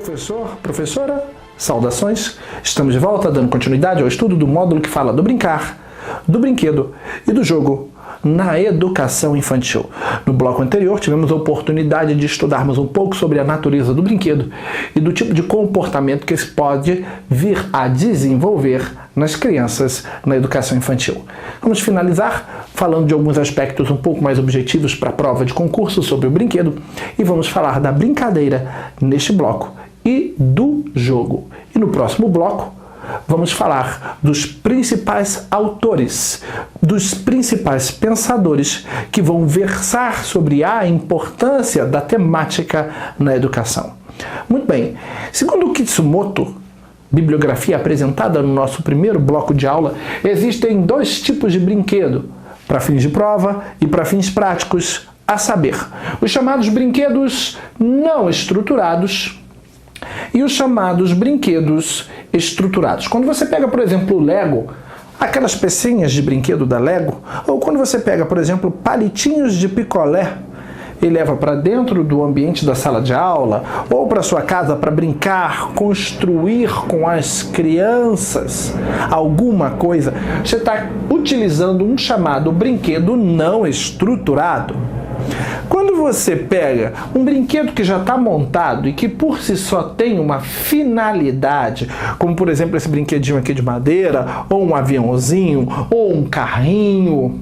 Professor, professora, saudações! Estamos de volta dando continuidade ao estudo do módulo que fala do brincar, do brinquedo e do jogo na educação infantil. No bloco anterior tivemos a oportunidade de estudarmos um pouco sobre a natureza do brinquedo e do tipo de comportamento que se pode vir a desenvolver nas crianças na educação infantil. Vamos finalizar falando de alguns aspectos um pouco mais objetivos para a prova de concurso sobre o brinquedo e vamos falar da brincadeira neste bloco e do jogo. E no próximo bloco vamos falar dos principais autores, dos principais pensadores que vão versar sobre a importância da temática na educação. Muito bem, segundo Kitsumoto, bibliografia apresentada no nosso primeiro bloco de aula, existem dois tipos de brinquedo, para fins de prova e para fins práticos, a saber, os chamados brinquedos não estruturados e os chamados brinquedos estruturados. Quando você pega, por exemplo, o Lego, aquelas pecinhas de brinquedo da Lego, ou quando você pega, por exemplo, palitinhos de picolé e leva para dentro do ambiente da sala de aula, ou para sua casa para brincar, construir com as crianças alguma coisa, você está utilizando um chamado brinquedo não estruturado. Quando você pega um brinquedo que já está montado e que por si só tem uma finalidade, como por exemplo esse brinquedinho aqui de madeira, ou um aviãozinho, ou um carrinho,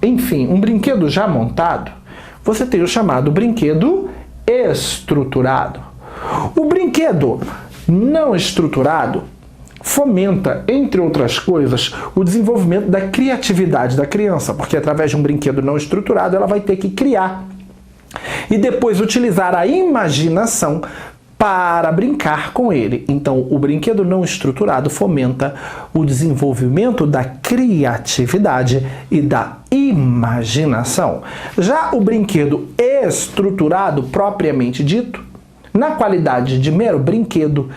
enfim, um brinquedo já montado, você tem o chamado brinquedo estruturado. O brinquedo não estruturado fomenta, entre outras coisas, o desenvolvimento da criatividade da criança, porque através de um brinquedo não estruturado ela vai ter que criar e depois utilizar a imaginação para brincar com ele. Então, o brinquedo não estruturado fomenta o desenvolvimento da criatividade e da imaginação. Já o brinquedo estruturado, propriamente dito, na qualidade de mero brinquedo,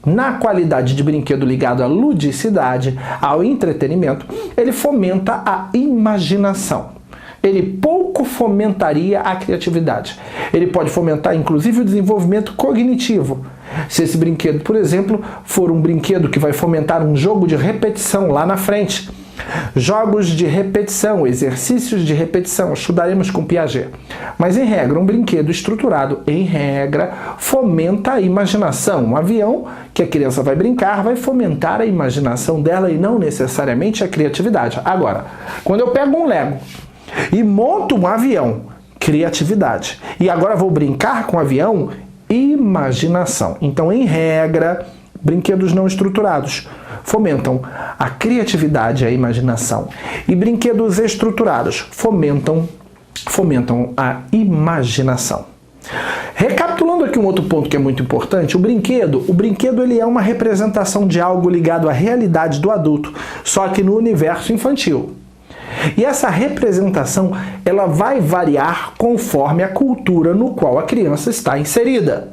na qualidade de brinquedo ligado à ludicidade, ao entretenimento, ele fomenta a imaginação. Ele pouco fomentaria a criatividade. Ele pode fomentar, inclusive, o desenvolvimento cognitivo. Se esse brinquedo, por exemplo, for um brinquedo que vai fomentar um jogo de repetição lá na frente, jogos de repetição, exercícios de repetição, estudaremos com Piaget. Mas, em regra, um brinquedo estruturado, em regra, fomenta a imaginação. Um avião que a criança vai brincar vai fomentar a imaginação dela e não necessariamente a criatividade. Agora, quando eu pego um Lego e monto um avião, criatividade. E agora vou brincar com o avião, imaginação. Então, em regra, brinquedos não estruturados fomentam a criatividade e a imaginação. E brinquedos estruturados fomentam a imaginação. Recapitulando aqui um outro ponto que é muito importante, o brinquedo ele é uma representação de algo ligado à realidade do adulto, só que no universo infantil. E essa representação ela vai variar conforme a cultura no qual a criança está inserida.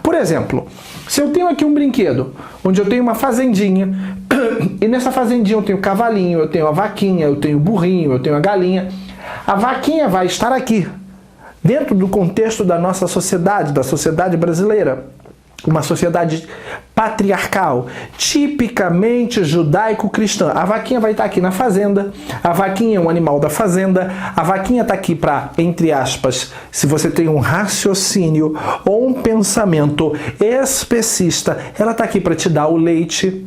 Por exemplo, se eu tenho aqui um brinquedo onde eu tenho uma fazendinha e nessa fazendinha eu tenho cavalinho, eu tenho a vaquinha, eu tenho o burrinho, eu tenho a galinha, a vaquinha vai estar aqui, dentro do contexto da nossa sociedade, da sociedade brasileira. Uma sociedade patriarcal, tipicamente judaico-cristã. A vaquinha vai estar aqui na fazenda, a vaquinha é um animal da fazenda, a vaquinha está aqui para, entre aspas, se você tem um raciocínio ou um pensamento especista, ela está aqui para te dar o leite.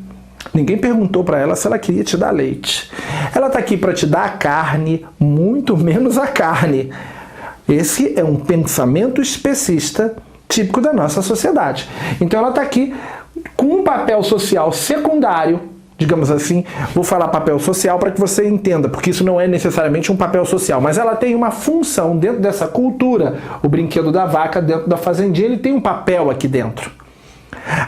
Ninguém perguntou para ela se ela queria te dar leite. Ela está aqui para te dar a carne, muito menos a carne. Esse é um pensamento especista típico da nossa sociedade. Então ela está aqui com um papel social secundário, digamos assim, vou falar papel social para que você entenda, porque isso não é necessariamente um papel social, mas ela tem uma função dentro dessa cultura. O brinquedo da vaca dentro da fazendinha, ele tem um papel aqui dentro.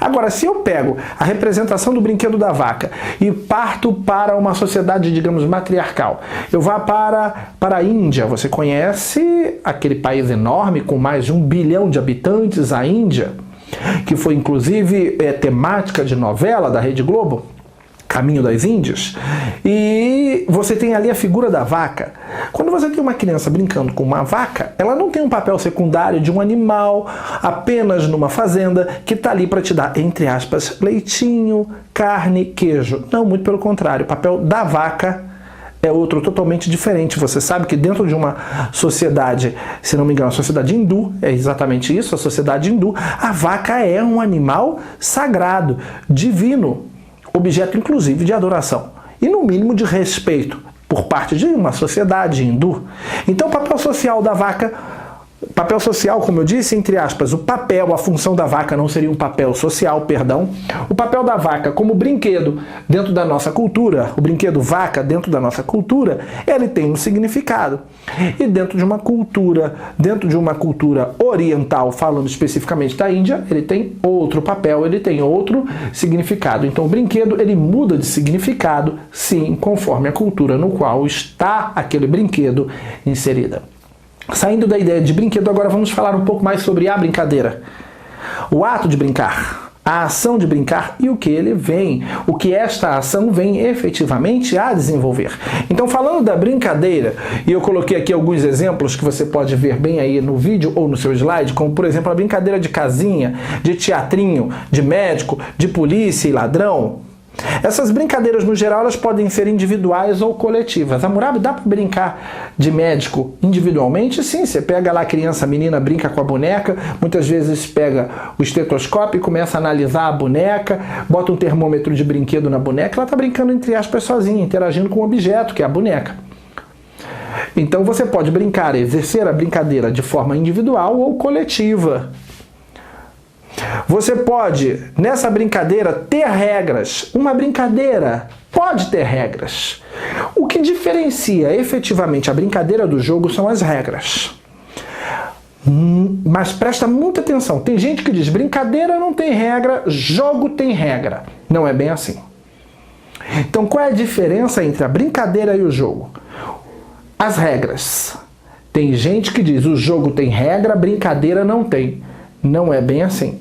Agora, se eu pego a representação do brinquedo da vaca e parto para uma sociedade, digamos, matriarcal, eu vou para a Índia. Você conhece aquele país enorme com mais de 1 bilhão de habitantes, a Índia, que foi inclusive temática de novela da Rede Globo? Caminho das Índias, e você tem ali a figura da vaca. Quando você tem uma criança brincando com uma vaca, ela não tem um papel secundário de um animal apenas numa fazenda que está ali para te dar, entre aspas, leitinho, carne, queijo. Não, muito pelo contrário. O papel da vaca é outro totalmente diferente. Você sabe que dentro de uma sociedade, se não me engano, a sociedade hindu, é exatamente isso, a sociedade hindu, a vaca é um animal sagrado, divino, objeto inclusive de adoração e no mínimo de respeito por parte de uma sociedade hindu. Então o papel social da vaca, papel social, como eu disse, entre aspas, o papel, a função da vaca não seria um papel social, perdão. O papel da vaca como brinquedo dentro da nossa cultura, o brinquedo vaca dentro da nossa cultura, ele tem um significado. E dentro de uma cultura oriental, falando especificamente da Índia, ele tem outro papel, ele tem outro significado. Então o brinquedo, ele muda de significado, sim, conforme a cultura no qual está aquele brinquedo inserida. Saindo da ideia de brinquedo, agora vamos falar um pouco mais sobre a brincadeira. O ato de brincar, a ação de brincar e o que ele vem, o que esta ação vem efetivamente a desenvolver. Então, falando da brincadeira, e eu coloquei aqui alguns exemplos que você pode ver bem aí no vídeo ou no seu slide, como por exemplo a brincadeira de casinha, de teatrinho, de médico, de polícia e ladrão. Essas brincadeiras, no geral, elas podem ser individuais ou coletivas. Hammurabi, dá para brincar de médico individualmente? Sim, você pega lá a criança, a menina brinca com a boneca, muitas vezes pega o estetoscópio e começa a analisar a boneca, bota um termômetro de brinquedo na boneca, ela está brincando, entre aspas, sozinha, interagindo com o objeto, que é a boneca. Então você pode brincar, exercer a brincadeira de forma individual ou coletiva. Você pode, nessa brincadeira, ter regras. Uma brincadeira pode ter regras. O que diferencia efetivamente a brincadeira do jogo são as regras. Mas presta muita atenção. Tem gente que diz, brincadeira não tem regra, jogo tem regra. Não é bem assim. Então, qual é a diferença entre a brincadeira e o jogo? As regras. Tem gente que diz, o jogo tem regra, a brincadeira não tem. Não é bem assim.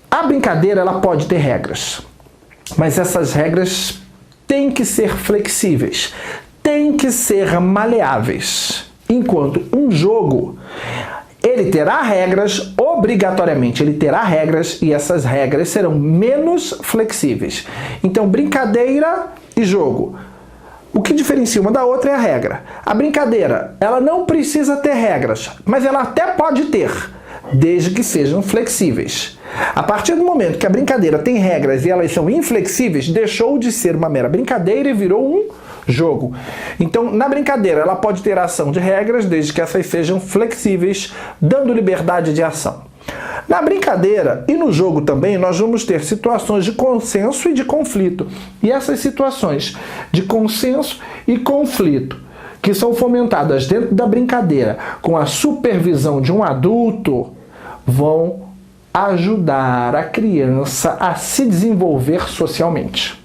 A brincadeira, ela pode ter regras, mas essas regras têm que ser flexíveis, têm que ser maleáveis. Enquanto um jogo, ele terá regras, obrigatoriamente ele terá regras, e essas regras serão menos flexíveis. Então, brincadeira e jogo. O que diferencia uma da outra é a regra. A brincadeira, ela não precisa ter regras, mas ela até pode ter, desde que sejam flexíveis. A partir do momento que a brincadeira tem regras e elas são inflexíveis, deixou de ser uma mera brincadeira e virou um jogo. Então, na brincadeira, ela pode ter ação de regras, desde que essas sejam flexíveis, dando liberdade de ação. Na brincadeira e no jogo também, nós vamos ter situações de consenso e de conflito. E essas situações de consenso e conflito, que são fomentadas dentro da brincadeira com a supervisão de um adulto, vão ajudar a criança a se desenvolver socialmente.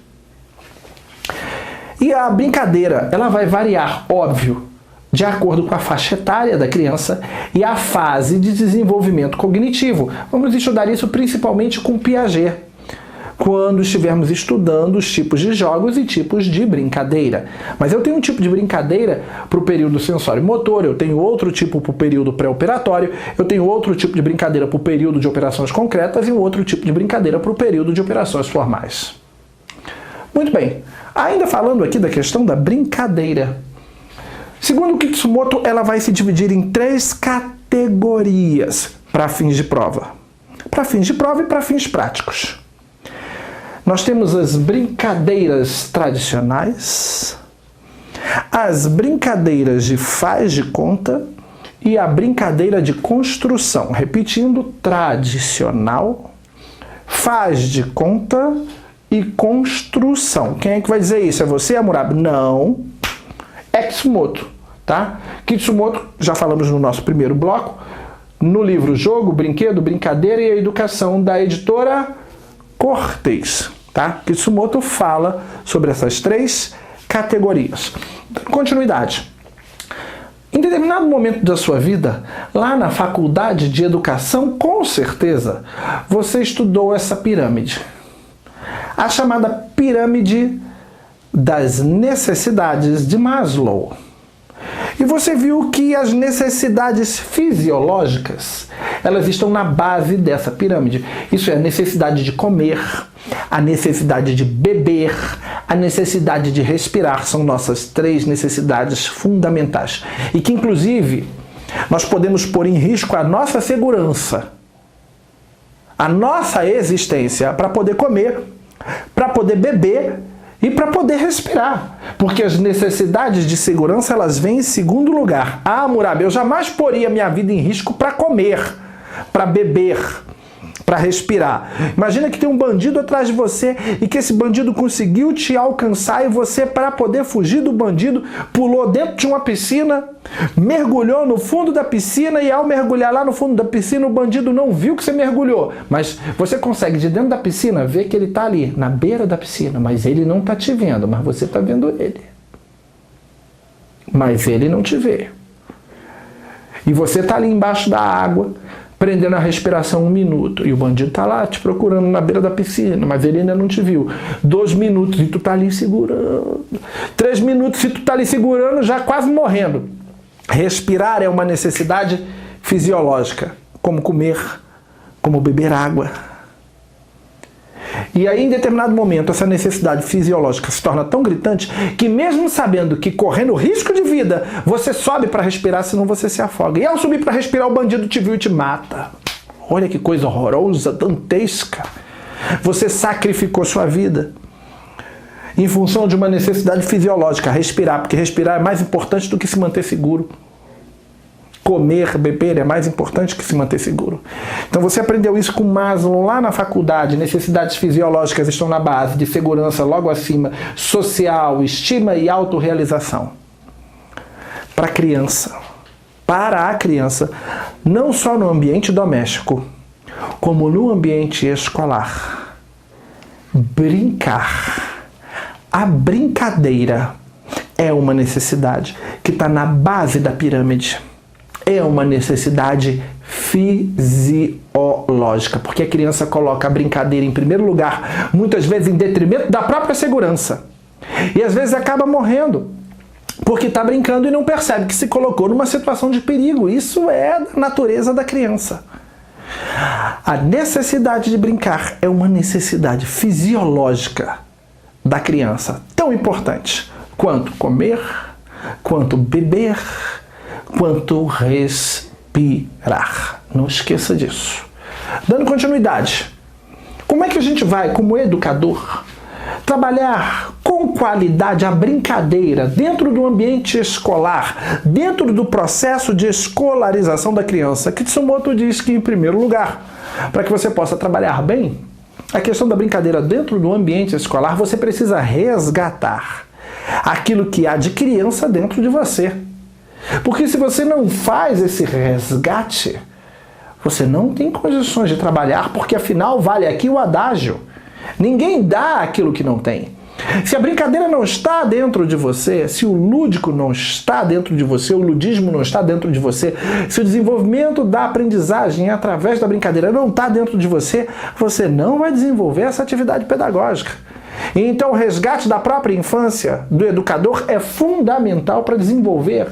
E a brincadeira, ela vai variar, óbvio, de acordo com a faixa etária da criança e a fase de desenvolvimento cognitivo. Vamos estudar isso principalmente com Piaget, quando estivermos estudando os tipos de jogos e tipos de brincadeira. Mas eu tenho um tipo de brincadeira para o período sensório-motor, eu tenho outro tipo para o período pré-operatório, eu tenho outro tipo de brincadeira para o período de operações concretas e um outro tipo de brincadeira para o período de operações formais. Muito bem, ainda falando aqui da questão da brincadeira. Segundo o Kitsumoto, ela vai se dividir em 3 categorias para fins de prova. Para fins de prova e para fins práticos. Nós temos as brincadeiras tradicionais, as brincadeiras de faz de conta e a brincadeira de construção. Repetindo, tradicional, faz de conta e construção. Quem é que vai dizer isso? É você, Hammurabi? Não. É Kitsumoto, tá? Kitsumoto, já falamos no nosso primeiro bloco, no livro Jogo, Brinquedo, Brincadeira e a Educação, da editora Cortez, tá? Kitsumoto fala sobre essas 3 categorias. Continuidade. Em determinado momento da sua vida, lá na faculdade de educação, com certeza, você estudou essa pirâmide. a chamada pirâmide das necessidades de Maslow. E você viu que as necessidades fisiológicas, elas estão na base dessa pirâmide. Isso é a necessidade de comer, a necessidade de beber, a necessidade de respirar. São nossas 3 necessidades fundamentais. E que, inclusive, nós podemos pôr em risco a nossa segurança, a nossa existência para poder comer, para poder beber e para poder respirar. Porque as necessidades de segurança, elas vêm em segundo lugar. Ah, Murabi, eu jamais poria minha vida em risco para comer, para beber, para respirar. Imagina que tem um bandido atrás de você e que esse bandido conseguiu te alcançar e você, para poder fugir do bandido, pulou dentro de uma piscina, mergulhou no fundo da piscina e ao mergulhar lá no fundo da piscina, o bandido não viu que você mergulhou. Mas você consegue de dentro da piscina ver que ele está ali, na beira da piscina, mas ele não está te vendo, mas você está vendo ele. Mas ele não te vê. E você está ali embaixo da água, prendendo a respiração 1 minuto. E o bandido está lá te procurando na beira da piscina, mas ele ainda não te viu. 2 minutos e tu está ali segurando. 3 minutos e tu está ali segurando, já quase morrendo. Respirar é uma necessidade fisiológica, como comer, como beber água. E aí, em determinado momento, essa necessidade fisiológica se torna tão gritante que, mesmo sabendo que correndo risco de vida, você sobe para respirar, senão você se afoga. E ao subir para respirar, o bandido te viu e te mata. Olha que coisa horrorosa, dantesca. Você sacrificou sua vida em função de uma necessidade fisiológica, respirar, porque respirar é mais importante do que se manter seguro. Comer, beber é mais importante que se manter seguro. Então você aprendeu isso com Maslow lá na faculdade. Necessidades fisiológicas estão na base, de segurança logo acima, social, estima e autorrealização. Para a criança, não só no ambiente doméstico, como no ambiente escolar. Brincar. A brincadeira é uma necessidade que está na base da pirâmide. É uma necessidade fisiológica, porque a criança coloca a brincadeira em primeiro lugar, muitas vezes em detrimento da própria segurança. E às vezes acaba morrendo, porque está brincando e não percebe que se colocou numa situação de perigo. Isso é da natureza da criança. A necessidade de brincar é uma necessidade fisiológica da criança, tão importante quanto comer, quanto beber, quanto respirar. Não esqueça disso. Dando continuidade, como é que a gente vai, como educador, trabalhar com qualidade a brincadeira dentro do ambiente escolar, dentro do processo de escolarização da criança? Kitsumoto diz que, em primeiro lugar, para que você possa trabalhar bem a questão da brincadeira dentro do ambiente escolar, você precisa resgatar aquilo que há de criança dentro de você. Porque se você não faz esse resgate, você não tem condições de trabalhar, porque afinal vale aqui o adágio. Ninguém dá aquilo que não tem. Se a brincadeira não está dentro de você, se o lúdico não está dentro de você, o ludismo não está dentro de você, se o desenvolvimento da aprendizagem através da brincadeira não está dentro de você, você não vai desenvolver essa atividade pedagógica. Então o resgate da própria infância do educador é fundamental para desenvolver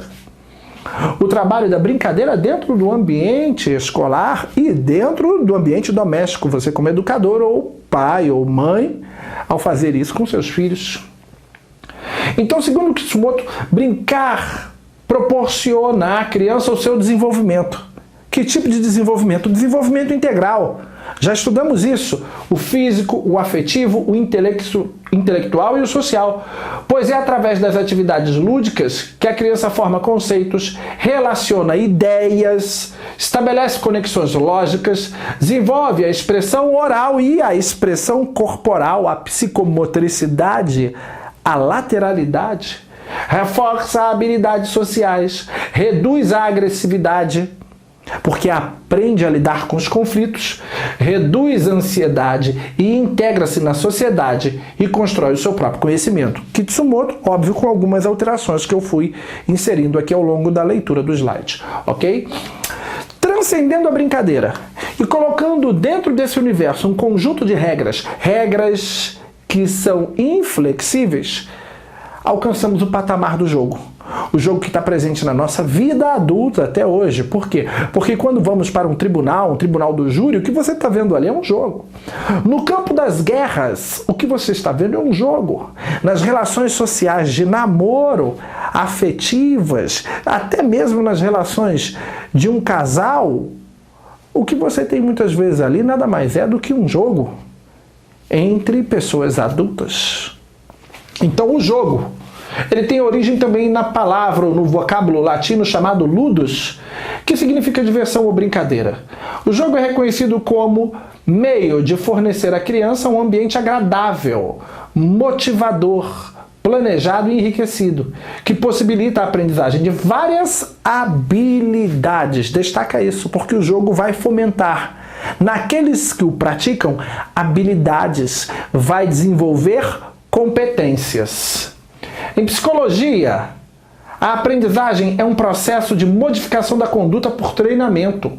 o trabalho da brincadeira dentro do ambiente escolar e dentro do ambiente doméstico. Você, como educador ou pai ou mãe, ao fazer isso com seus filhos. Então, segundo Kitsumoto, brincar proporciona à criança o seu desenvolvimento. Que tipo de desenvolvimento? O desenvolvimento integral. Já estudamos isso. O físico, o afetivo, o intelectual e o social. Pois é através das atividades lúdicas que a criança forma conceitos, relaciona ideias, estabelece conexões lógicas, desenvolve a expressão oral e a expressão corporal, a psicomotricidade, a lateralidade, reforça habilidades sociais, reduz a agressividade, porque aprende a lidar com os conflitos, reduz a ansiedade e integra-se na sociedade e constrói o seu próprio conhecimento. Kitsumoto, óbvio, com algumas alterações que eu fui inserindo aqui ao longo da leitura do slide, ok? Transcendendo a brincadeira e colocando dentro desse universo um conjunto de regras que são inflexíveis, alcançamos o patamar do jogo. O jogo que está presente na nossa vida adulta até hoje. Por quê? Porque quando vamos para um tribunal do júri, o que você está vendo ali é um jogo. No campo das guerras, o que você está vendo é um jogo. Nas relações sociais de namoro, afetivas, até mesmo nas relações de um casal, o que você tem muitas vezes ali nada mais é do que um jogo entre pessoas adultas. Então o jogo, ele tem origem também na palavra ou no vocábulo latino chamado ludus, que significa diversão ou brincadeira. O jogo é reconhecido como meio de fornecer à criança um ambiente agradável, motivador, planejado e enriquecido, que possibilita a aprendizagem de várias habilidades. Destaca isso, porque o jogo vai fomentar naqueles que o praticam habilidades, vai desenvolver competências. Em psicologia, a aprendizagem é um processo de modificação da conduta por treinamento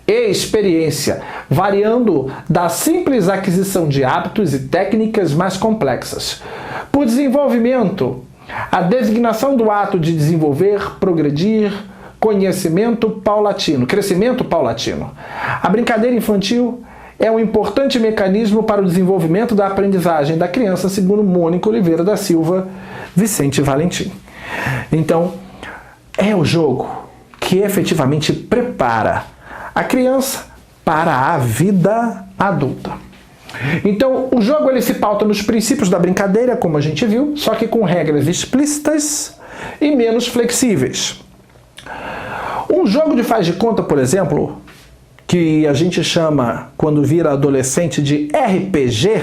e experiência, variando da simples aquisição de hábitos e técnicas mais complexas. Por desenvolvimento, a designação do ato de desenvolver, progredir, crescimento paulatino. A brincadeira infantil é um importante mecanismo para o desenvolvimento da aprendizagem da criança, segundo Mônica Oliveira da Silva, Vicente Valentim. Então, é o jogo que efetivamente prepara a criança para a vida adulta. Então, o jogo ele se pauta nos princípios da brincadeira, como a gente viu, só que com regras explícitas e menos flexíveis. Um jogo de faz de conta, por exemplo, que a gente chama, quando vira adolescente, de RPG,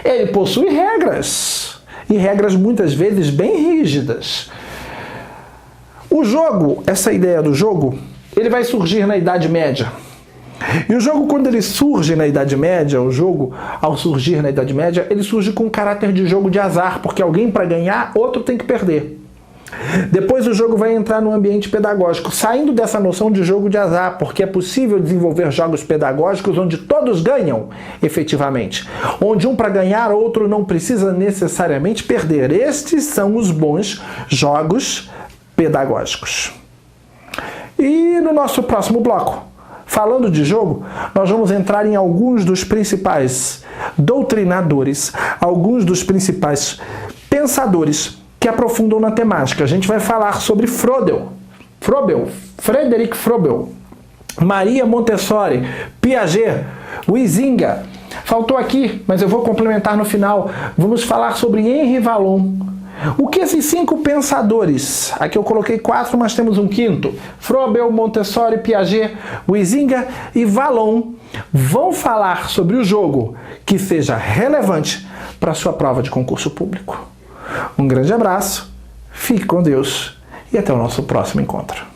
ele possui regras, e regras muitas vezes bem rígidas. O jogo, essa ideia do jogo, ele vai surgir na Idade Média. E o jogo, quando ele surge na Idade Média, o jogo, ao surgir na Idade Média, ele surge com caráter de jogo de azar, porque alguém para ganhar, outro tem que perder. Depois o jogo vai entrar no ambiente pedagógico, saindo dessa noção de jogo de azar, porque é possível desenvolver jogos pedagógicos onde todos ganham, efetivamente. Onde um para ganhar, outro não precisa necessariamente perder. Estes são os bons jogos pedagógicos. E no nosso próximo bloco, falando de jogo, nós vamos entrar em alguns dos principais doutrinadores, alguns dos principais pensadores que aprofundam na temática. A gente vai falar sobre Frederic Froebel, Maria Montessori, Piaget, Huizinga. Faltou aqui, mas eu vou complementar no final. Vamos falar sobre Henri Vallon. O que esses 5 pensadores, aqui eu coloquei 4, mas temos um quinto, Froebel, Montessori, Piaget, Huizinga e Vallon, vão falar sobre o jogo que seja relevante para a sua prova de concurso público. Um grande abraço, fique com Deus e até o nosso próximo encontro.